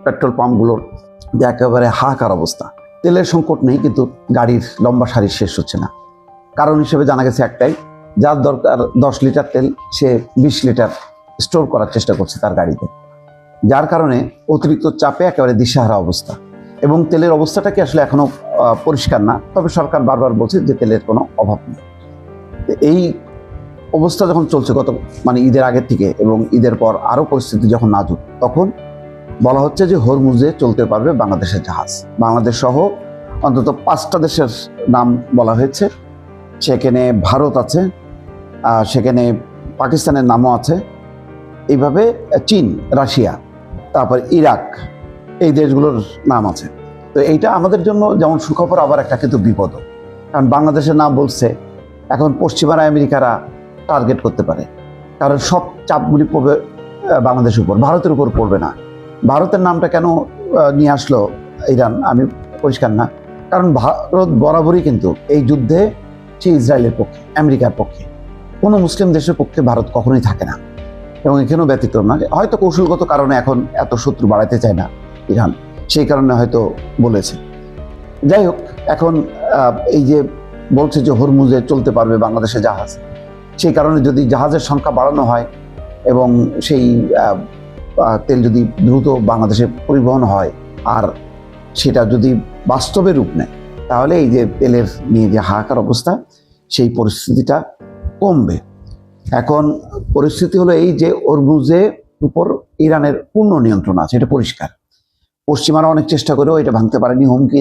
Petrol পাম্পগুলোর যে একেবারে হাহাকার অবস্থা। তেলের সংকট নেই, কিন্তু গাড়ির লম্বা সারি শেষ হচ্ছে না। কারণ হিসেবে জানা গেছে একটাই, যার দরকার 10 লিটার তেল সে 20 লিটার স্টোর করার চেষ্টা করছে তার গাড়িতে, যার কারণে অতিরিক্ত চাপে একেবারে দিশাহারা অবস্থা। এবং তেলের অবস্থাটা কি আসলে এখনো পরিষ্কার না, তবে সরকার বারবার বলছে যে তেলের কোনো অভাব নেই। এই অবস্থা যখন চলছে ঈদের আগের থেকে, এবং ঈদের পর আরও পরিস্থিতি যখন নাজুক, তখন বলা হচ্ছে যে হরমুজে চলতে পারবে বাংলাদেশের জাহাজ। বাংলাদেশ সহ অন্তত 5টা দেশের নাম বলা হয়েছে। সেখানে ভারত আছে, সেখানে পাকিস্তানের নামও আছে, এইভাবে চীন, রাশিয়া, তারপর ইরাক, এই দেশগুলোর নাম আছে। তো এইটা আমাদের জন্য যেমন সুখবর, আবার একটা কিন্তু বিপদও। কারণ বাংলাদেশের নাম বলছে, এখন পশ্চিমারা আমেরিকারা টার্গেট করতে পারে, কারণ সব চাপগুলি পড়বে বাংলাদেশের উপর, ভারতের উপর পড়বে না। ভারতের নামটা কেন নিয়ে আসলো ইরান আমি পরিষ্কার না, কারণ ভারত বরাবরই কিন্তু এই যুদ্ধে সে ইসরায়েলের পক্ষে, আমেরিকার পক্ষে, কোনো মুসলিম দেশের পক্ষে ভারত কখনোই থাকে না, এবং এখানেও ব্যতিক্রম না। হয়তো কৌশলগত কারণে এখন এত শত্রু বাড়াতে চায় না ইরান, সেই কারণে হয়তো বলেছে। যাই হোক, এখন এই যে বলছে যে হরমুজে চলতে পারবে বাংলাদেশের জাহাজ, সেই কারণে যদি জাহাজের সংখ্যা বাড়ানো হয় এবং সেই তেল যদি দ্রুত বাংলাদেশে পরিবহন হয়, আর সেটা যদি বাস্তবে রূপ নেয়, তাহলে এই যে তেলের নিয়ে যে হাহাকার অবস্থা, সেই পরিস্থিতিটা কমবে। এখন পরিস্থিতি হলো এই যে হরমুজের উপর ইরানের পূর্ণ নিয়ন্ত্রণ আছে, এটা পরিষ্কার। পশ্চিমারা অনেক চেষ্টা করেও এটা ভাঙতে পারেনি, হুমকি